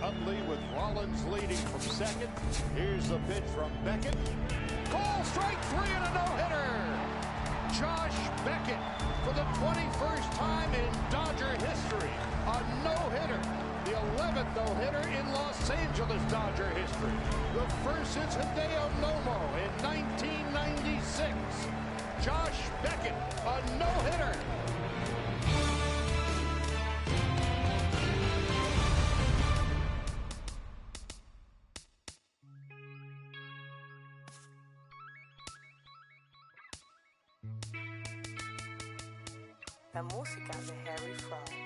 Utley with Rollins leading from second. Here's the pitch from Beckett. Call strike three and a no-hitter. Josh Beckett for the 21st time in Dodger history. A no-hitter. The 11th no-hitter in Los Angeles Dodger history. The first since Hideo Nomo in 1996. Josh Beckett, a no-hitter. La música de Harry Fry.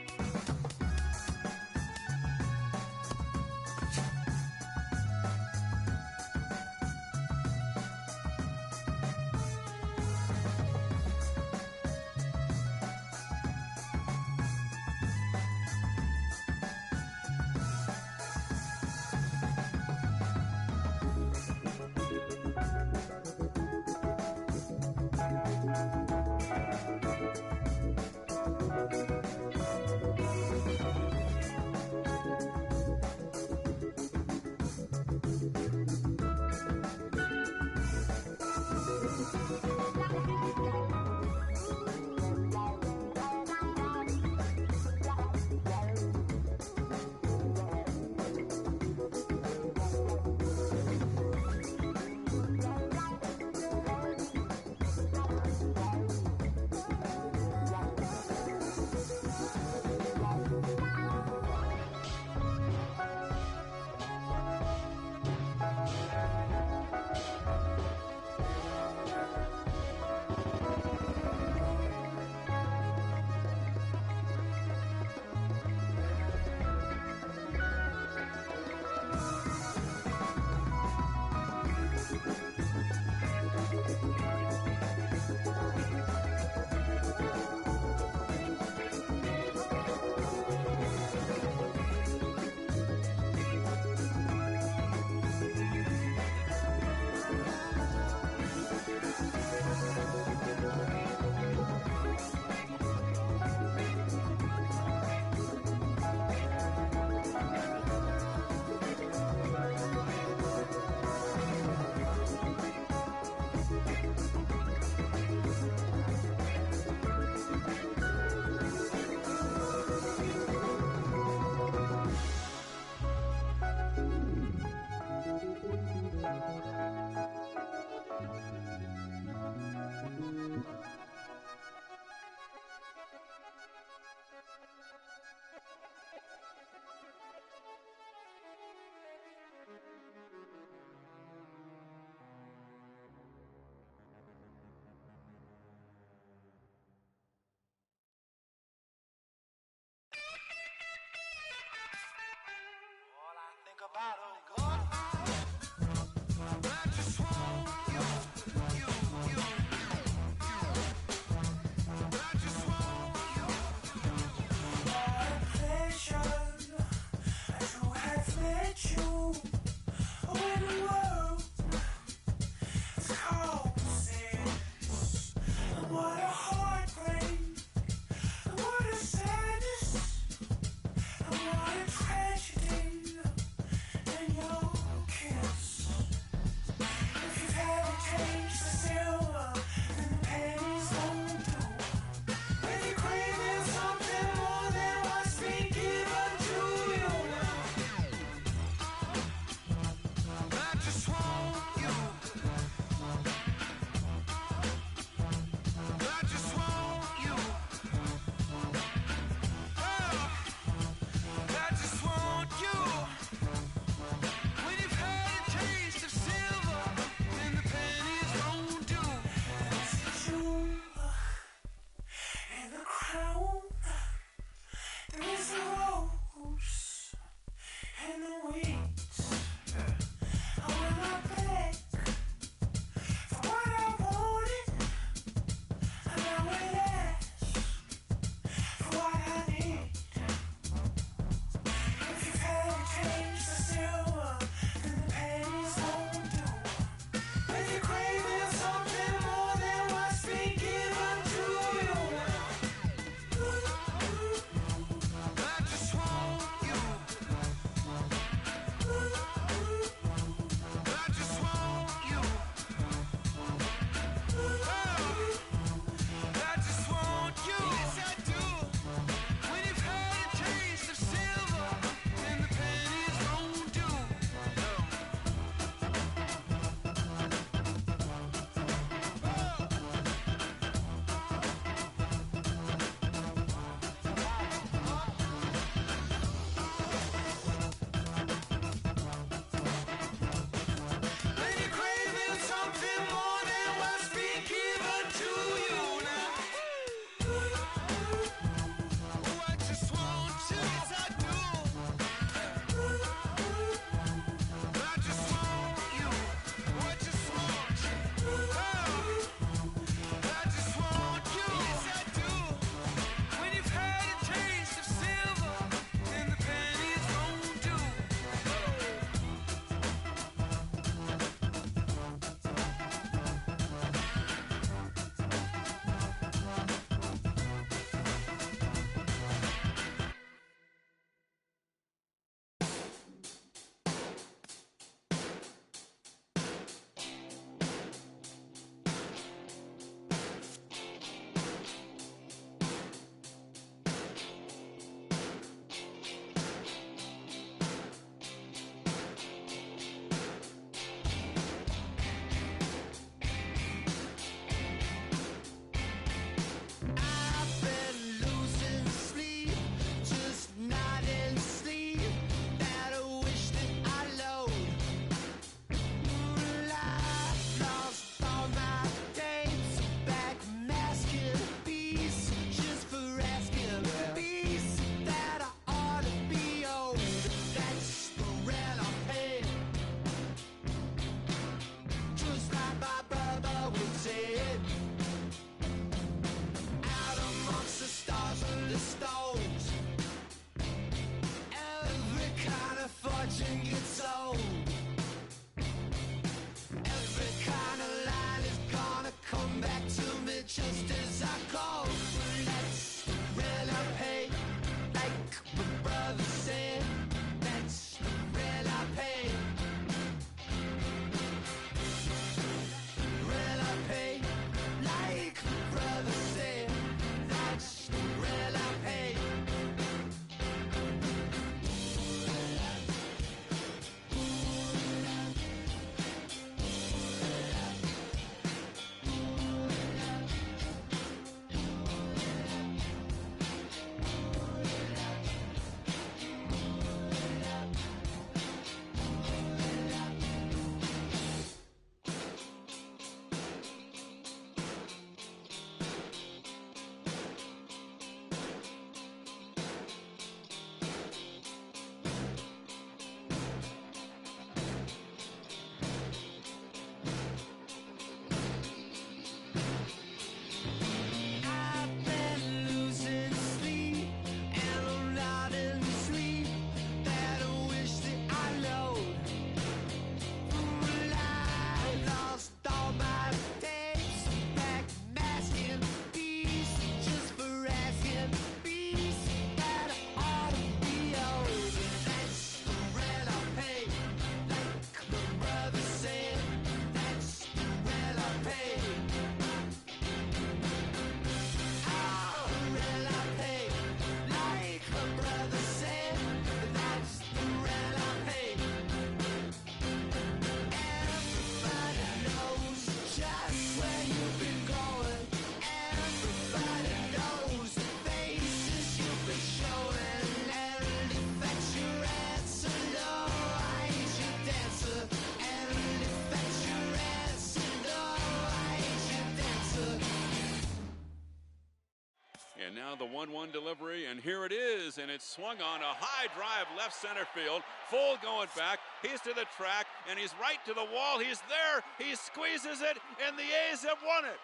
And now the 1-1 delivery, and here it is, and it's swung on a high drive left center field. Full going back. He's to the track, and he's right to the wall. He's there. He squeezes it, and the A's have won it.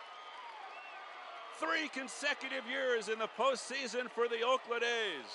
3 consecutive years in the postseason for the Oakland A's.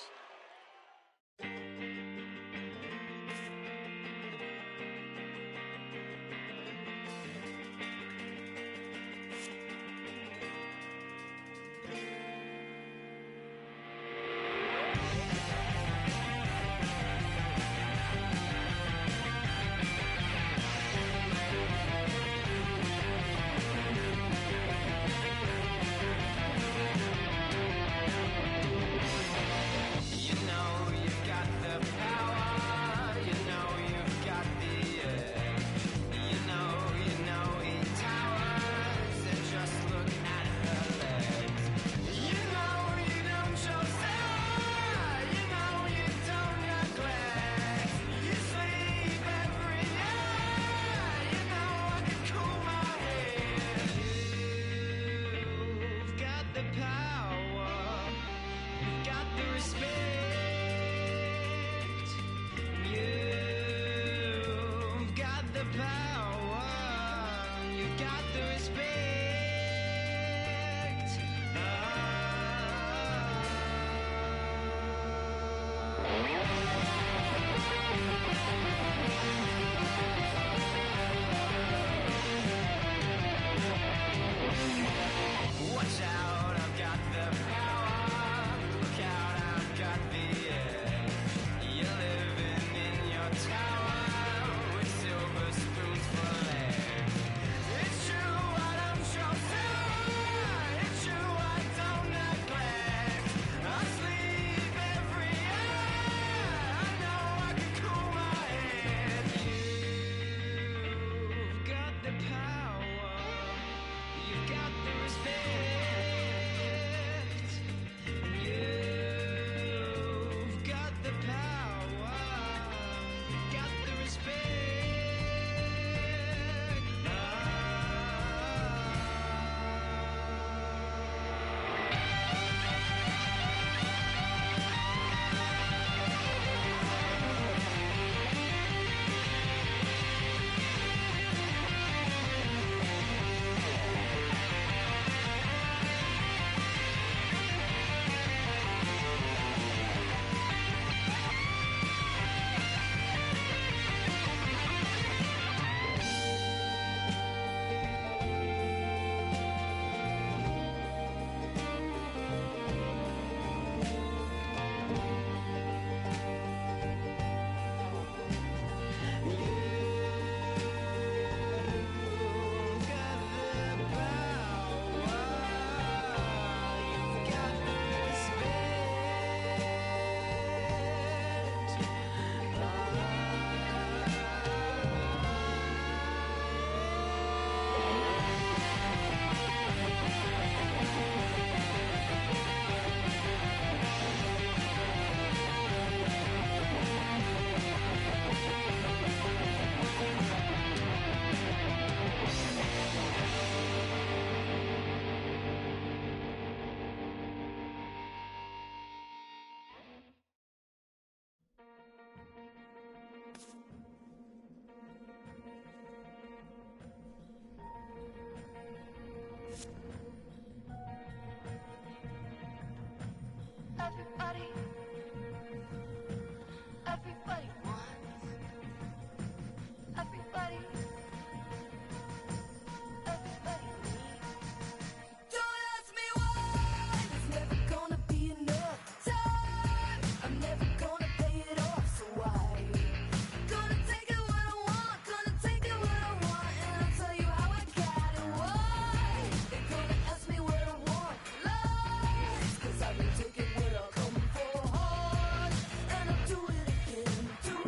Taking what I'm coming for hard, and I'll do it again.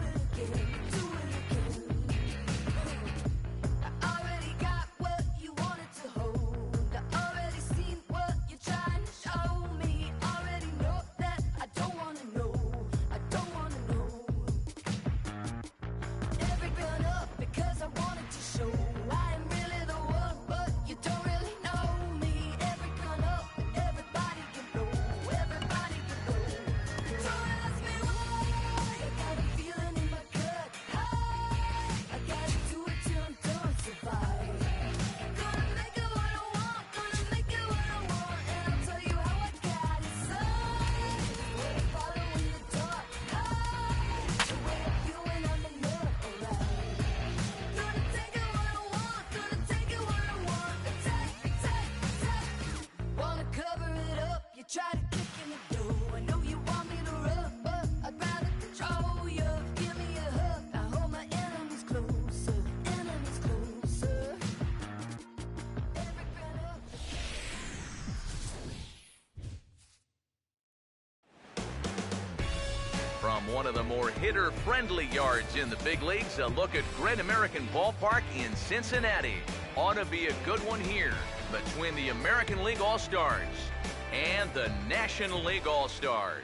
try to kick in the door. I know you want me to rub, but I'd rather control you. Give me a hug, I hold my enemies closer, enemies closer. Every breath up. From one of the more hitter-friendly yards in the big leagues, a look at Great American Ballpark in Cincinnati. Ought to be a good one here between the American League All-Stars and the National League All-Stars.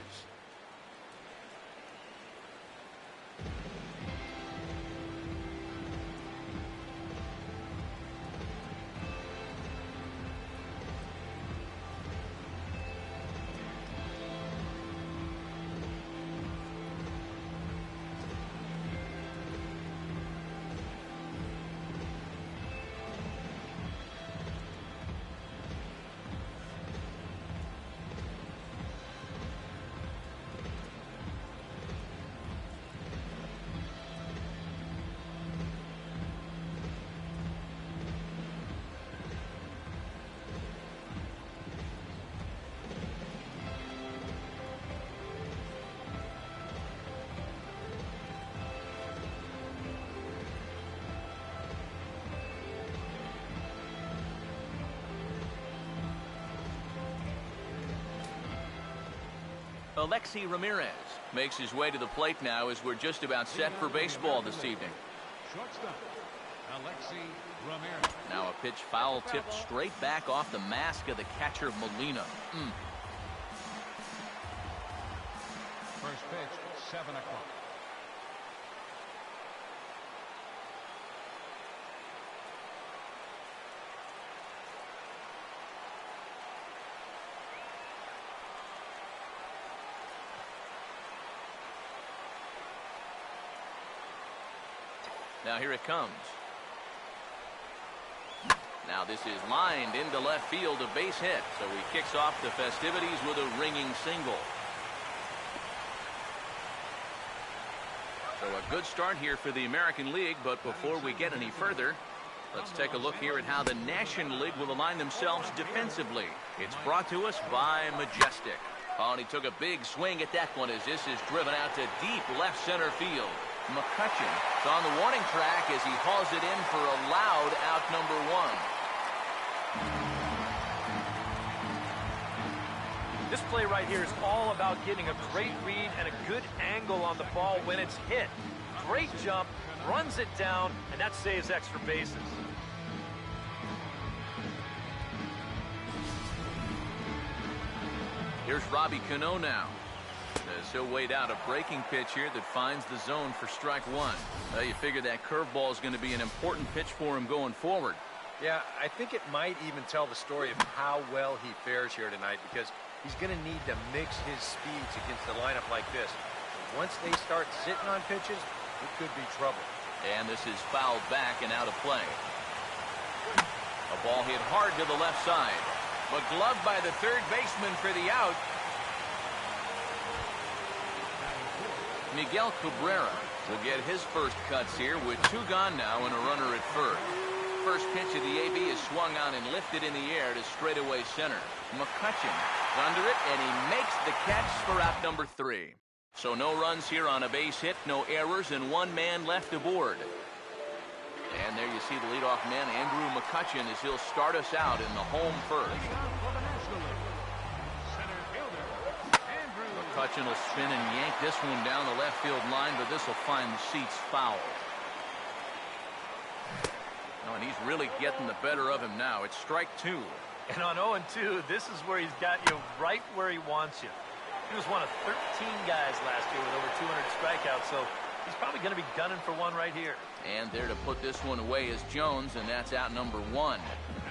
Alexi Ramirez makes his way to the plate now as we're just about set for baseball this evening. Shortstop, Alexi Ramirez. Now a pitch foul tipped straight back off the mask of the catcher, Molina. First pitch, 7 o'clock. Now here it comes. Now this is lined into left field, a base hit. So he kicks off the festivities with a ringing single. So a good start here for the American League, but before we get any further, let's take a look here at how the National League will align themselves defensively. It's brought to us by Majestic. Oh, and he took a big swing at that one as this is driven out to deep left center field. McCutcheon is on the warning track as he hauls it in for a loud out number 1. This play right here is all about getting a great read and a good angle on the ball when it's hit. Great jump, runs it down, and that saves extra bases. Here's Robbie Cano now. As he'll wait out a breaking pitch here that finds the zone for strike 1. You figure that curveball is going to be an important pitch for him going forward. Yeah, I think it might even tell the story of how well he fares here tonight, because he's going to need to mix his speeds against a lineup like this. Once they start sitting on pitches, it could be trouble. And this is fouled back and out of play. A ball hit hard to the left side, but gloved by the third baseman for the out. Miguel Cabrera will get his first cuts here with 2 gone now and a runner at first. First pitch of the AB is swung on and lifted in the air to straightaway center. McCutcheon is under it, and he makes the catch for out number 3. So no runs here on a base hit, no errors, and 1 man left aboard. And there you see the leadoff man, Andrew McCutcheon, as he'll start us out in the home first. McCutcheon will spin and yank this one down the left field line, but this will find the seats foul. Oh, and he's really getting the better of him now. It's strike 2. And on 0-2, this is where he's got you right where he wants you. He was one of 13 guys last year with over 200 strikeouts, so he's probably going to be gunning for 1 right here. And there to put this one away is Jones, and that's out number 1.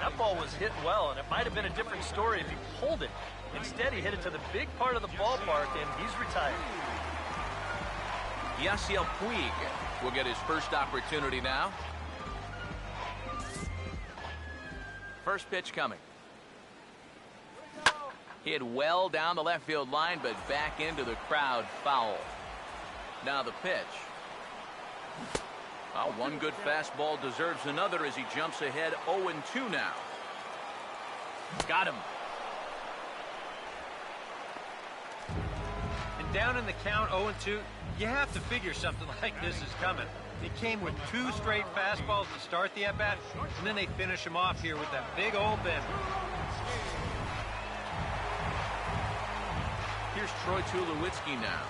That ball was hit well, and it might have been a different story if he pulled it. Instead, he hit it to the big part of the ballpark, and he's retired. Yasiel Puig will get his first opportunity now. First pitch coming. Hit well down the left field line, but back into the crowd, foul. Now the pitch. Well, 1 good fastball deserves another as he jumps ahead 0-2 now. Got him. down in the count 0-2, you have to figure something like this is coming. They came with 2 straight fastballs to start the at-bat, and then they finish him off here with that big old bend. Here's Troy Tulowitzki now.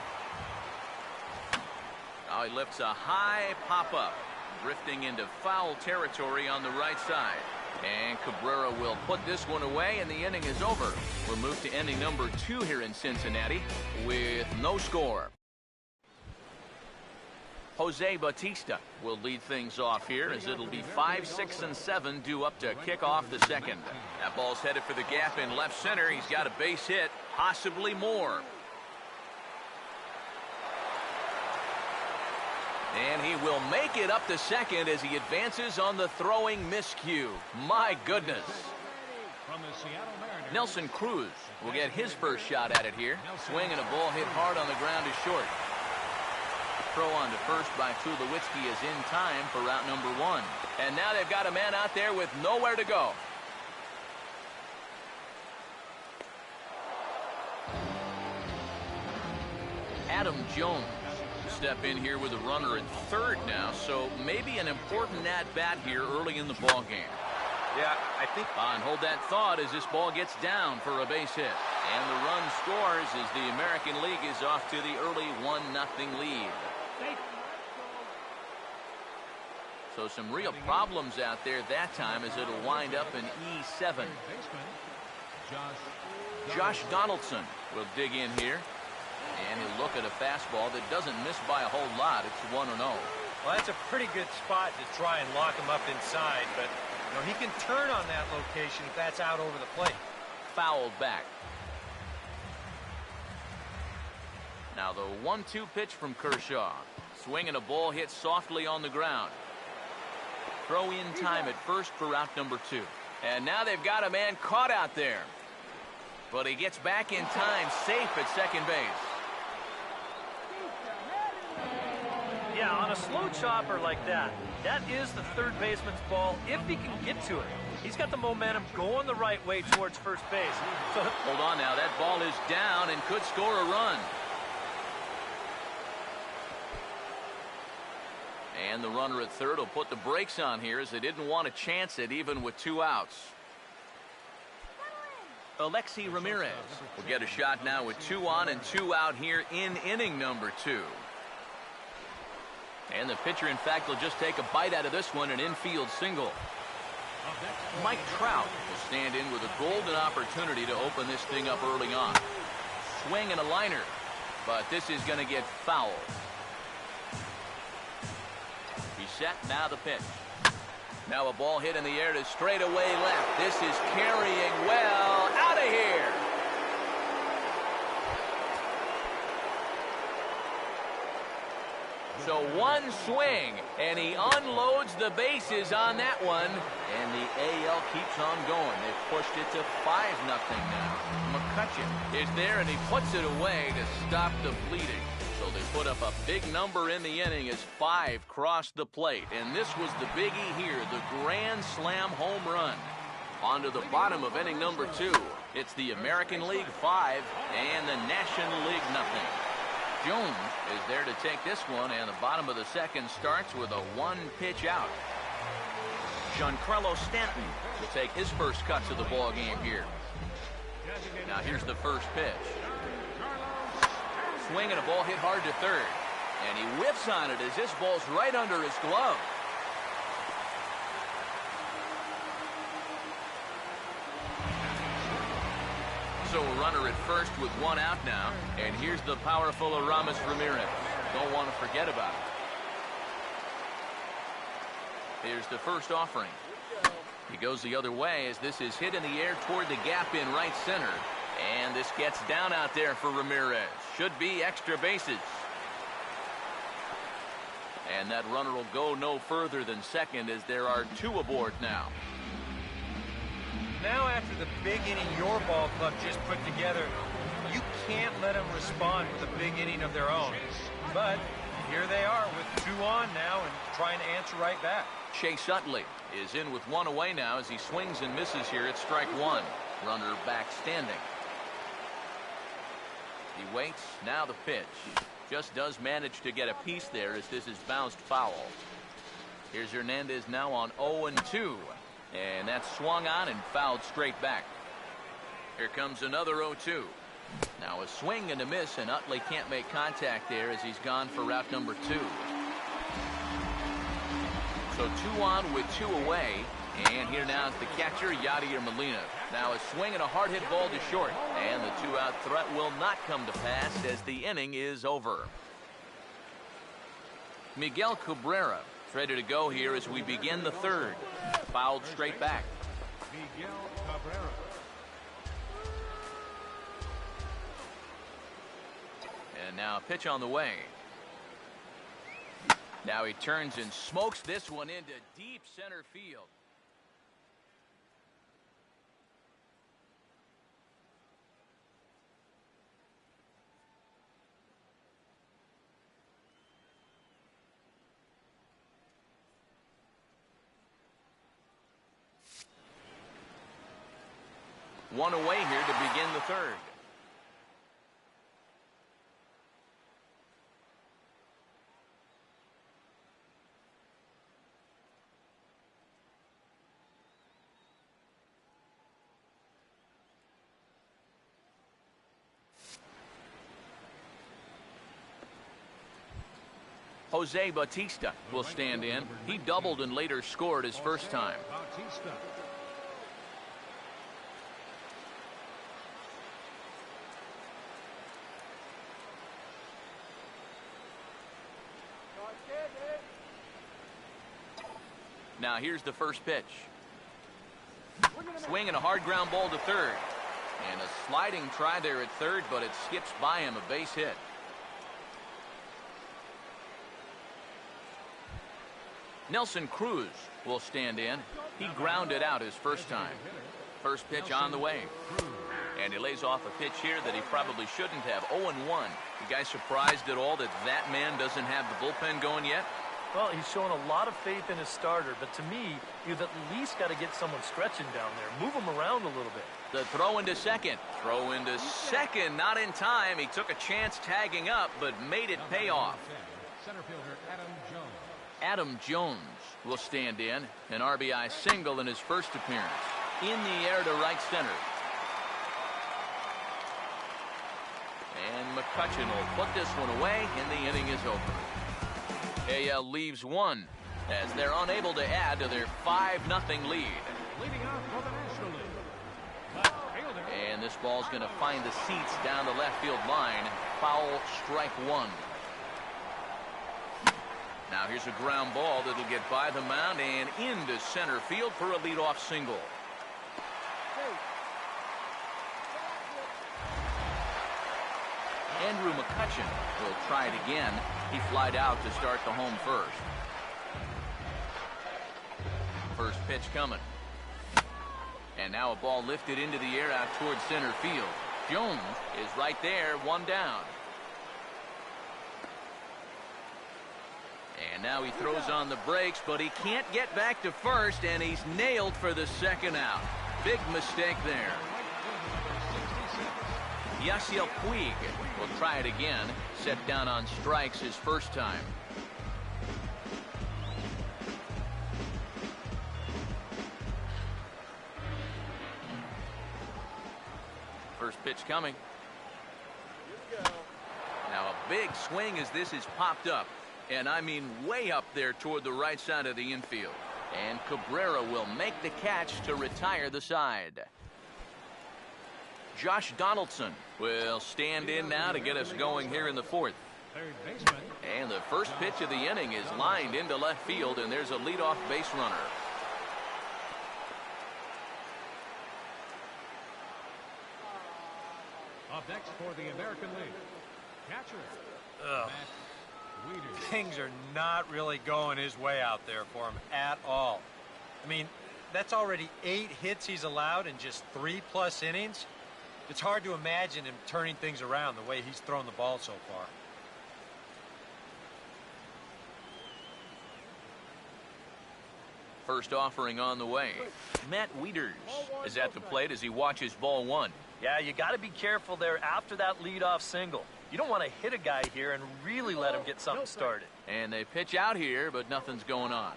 Now he lifts a high pop-up, drifting into foul territory on the right side. And Cabrera will put this one away, and the inning is over. We'll move to inning number 2 here in Cincinnati with no score. Jose Bautista will lead things off here as it'll be 5, 6, and 7 due up to kick off the second. That ball's headed for the gap in left center. He's got a base hit, possibly more. And he will make it up to second as he advances on the throwing miscue. My goodness. Nelson Cruz will get his first shot at it here. Swing and a ball hit hard on the ground is short. Throw on to first by Tulowitzki is in time for route number 1. And now they've got a man out there with nowhere to go. Adam Jones step in here with a runner at third now, so maybe an important at-bat here early in the ball game. Yeah, I think... And hold that thought as this ball gets down for a base hit. And the run scores as the American League is off to the early 1-0 lead. So some real problems out there that time as it'll wind up in E7. Josh Donaldson will dig in here. And he'll look at a fastball that doesn't miss by a whole lot. It's 1-0. Well, that's a pretty good spot to try and lock him up inside, but you know, he can turn on that location if that's out over the plate. Fouled back. Now the 1-2 pitch from Kershaw. Swing and a ball hit softly on the ground. Throw in time at first for route number 2. And now they've got a man caught out there. But he gets back in time, safe at second base. Yeah, on a slow chopper like that, that is the third baseman's ball if he can get to it. He's got the momentum going the right way towards first base. So hold on now, that ball is down and could score a run. And the runner at third will put the brakes on here as they didn't want to chance it even with 2 outs. Alexi Ramirez will get a shot now with 2 on and 2 out here in inning number 2. And the pitcher, in fact, will just take a bite out of this one, an infield single. Mike Trout will stand in with a golden opportunity to open this thing up early on. Swing and a liner, but this is going to get fouled. He's set, now the pitch. Now a ball hit in the air to straightaway left. This is carrying well out of here. So one swing, and he unloads the bases on that one. And the AL keeps on going. They've pushed it to 5-0 now. McCutchen is there, and he puts it away to stop the bleeding. So they put up a big number in the inning as 5 crossed the plate. And this was the biggie here, the grand slam home run. On to the bottom of inning number 2. It's the American League 5 and the National League 0. Jones is there to take this one, and the bottom of the second starts with a 1-pitch out. Giancarlo Stanton will take his first cuts of the ball game here. Now here's the first pitch. Swing and a ball hit hard to third. And he whiffs on it as this ball's right under his glove. So a runner at first with 1 out now. And here's the powerful Aramis Ramirez. Don't want to forget about it. Here's the first offering. He goes the other way as this is hit in the air toward the gap in right center. And this gets down out there for Ramirez. Should be extra bases. And that runner will go no further than second as there are 2 aboard now. Now after the big inning your ball club just put together, you can't let them respond with a big inning of their own. But here they are with 2 on now and trying to answer right back. Chase Utley is in with 1 away now as he swings and misses here at strike 1. Runner back standing. He waits. Now the pitch. Just does manage to get a piece there as this is bounced foul. Here's Hernandez now on 0-2. And that's swung on and fouled straight back. Here comes another 0-2. Now a swing and a miss, and Utley can't make contact there as he's gone for route number 2. So 2 on with 2 away. And here now is the catcher, Yadier Molina. Now a swing and a hard hit ball to short. And the 2-out threat will not come to pass as the inning is over. Miguel Cabrera ready to go here as we begin the 3rd. Fouled straight back. Miguel Cabrera. And now a pitch on the way. Now he turns and smokes this one into deep center field. One away here to begin the 3rd. Jose Bautista will stand in. He doubled and later scored his first time. Bautista. Now here's the first pitch. Swing and a hard ground ball to 3rd. And a sliding try there at 3rd, but it skips by him, a base hit. Nelson Cruz will stand in. He grounded out his first time. First pitch on the way. And he lays off a pitch here that he probably shouldn't have. 0-1. You guys surprised at all that that man doesn't have the bullpen going yet? Well, he's showing a lot of faith in his starter, but to me, you've at least got to get someone stretching down there. Move him around a little bit. The throw into second. Throw into second. Not in time. He took a chance tagging up, but made it pay off. Center fielder Adam Jones. Adam Jones will stand in. An RBI single in his first appearance. In the air to right center. And McCutchen will put this one away, and the inning is over. AL leaves one as they're unable to add to their 5-0 lead. Leading off for the National League. And this ball's going to find the seats down the left field line. Foul, strike 1. Now here's a ground ball that'll get by the mound and into center field for a leadoff single. Andrew McCutchen will try it again. He flied out to start the home first. First pitch coming. And now a ball lifted into the air out towards center field. Jones is right there, 1 down. And now he throws on the brakes, but he can't get back to first, and he's nailed for the 2nd out. Big mistake there. Yasiel Puig will try it again. Set down on strikes his first time. First pitch coming. Now a big swing as this is popped up. And I mean way up there toward the right side of the infield. And Cabrera will make the catch to retire the side. Josh Donaldson will stand in now to get us going here in the 4th. And the first pitch of the inning is lined into left field, and there's a leadoff base runner. Up next for the American League, catcher. Things are not really going his way out there for him at all. I mean, that's already 8 hits he's allowed in just 3+ innings. It's hard to imagine him turning things around the way he's thrown the ball so far. First offering on the way. Matt Wieters is at the plate as he watches ball 1. Yeah, you got to be careful there after that leadoff single. You don't want to hit a guy here and really let him get something started. And they pitch out here, but nothing's going on.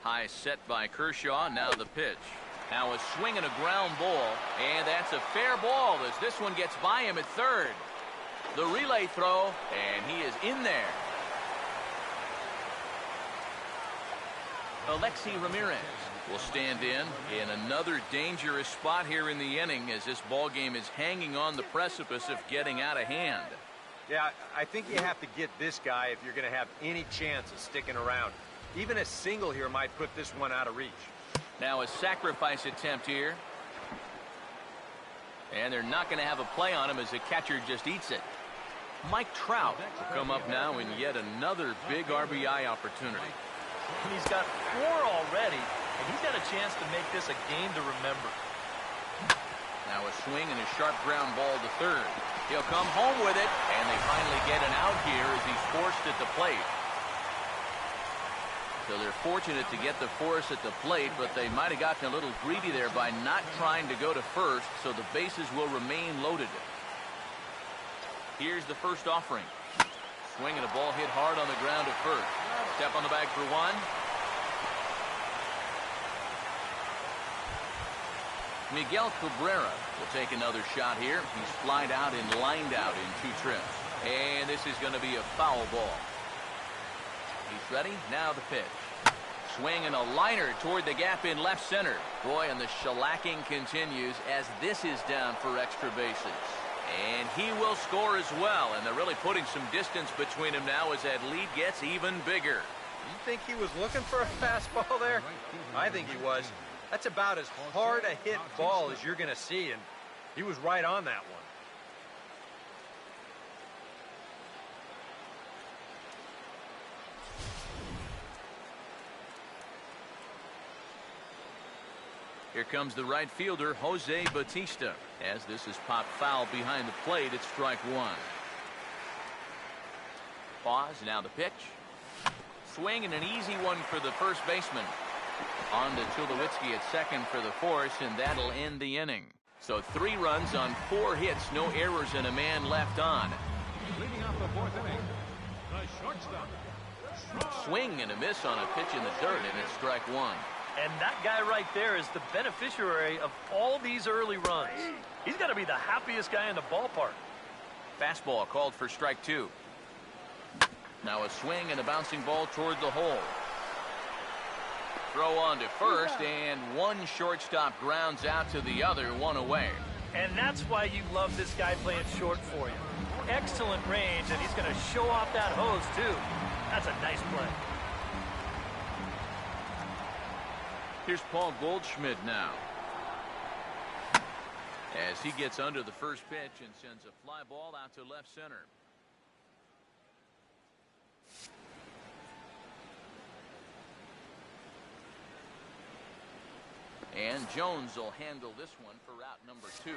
High set by Kershaw. Now the pitch. Now a swing and a ground ball. And that's a fair ball as this one gets by him at third. The relay throw, and he is in there. Alexi Ramirez will stand in another dangerous spot here in the inning as this ball game is hanging on the precipice of getting out of hand. Yeah, I think you have to get this guy if you're going to have any chance of sticking around. Even a single here might put this one out of reach. Now a sacrifice attempt here. And they're not going to have a play on him as the catcher just eats it. Mike Trout will come up now in yet another big RBI opportunity. He's got 4 already, and he's got a chance to make this a game to remember. Now a swing and a sharp ground ball to third. He'll come home with it, and they finally get an out here as he's forced at the plate. So they're fortunate to get the force at the plate, but they might have gotten a little greedy there by not trying to go to first, so the bases will remain loaded. Here's the first offering. Swing and a ball hit hard on the ground at first. Step on the bag for one. Miguel Cabrera will take another shot here. He's flied out and lined out in 2 trips. And this is going to be a foul ball. He's ready. Now the pitch. Swing and a liner toward the gap in left center. Boy, and the shellacking continues as this is down for extra bases. And he will score as well, and they're really putting some distance between him now as that lead gets even bigger. You think he was looking for a fastball there? I think he was. That's about as hard a hit ball as you're going to see, and he was right on that one. Here comes the right fielder, Jose Bautista. As this is popped foul behind the plate, it's strike 1. Pause, now the pitch. Swing and an easy one for the first baseman. On to Tulowitzki at second for the force, and that'll end the inning. So 3 runs on 4 hits, no errors, and a man left on. Leading off the 4th inning, the shortstop. Swing and a miss on a pitch in the dirt, and it's strike 1. And that guy right there is the beneficiary of all these early runs. He's got to be the happiest guy in the ballpark. Fastball called for strike 2. Now a swing and a bouncing ball toward the hole. Throw on to first, and one shortstop grounds out to the other, 1 away. And that's why you love this guy playing short for you. Excellent range, and he's going to show off that hose, too. That's a nice play. Here's Paul Goldschmidt now. As he gets under the first pitch and sends a fly ball out to left center. And Jones will handle this one for out number 2.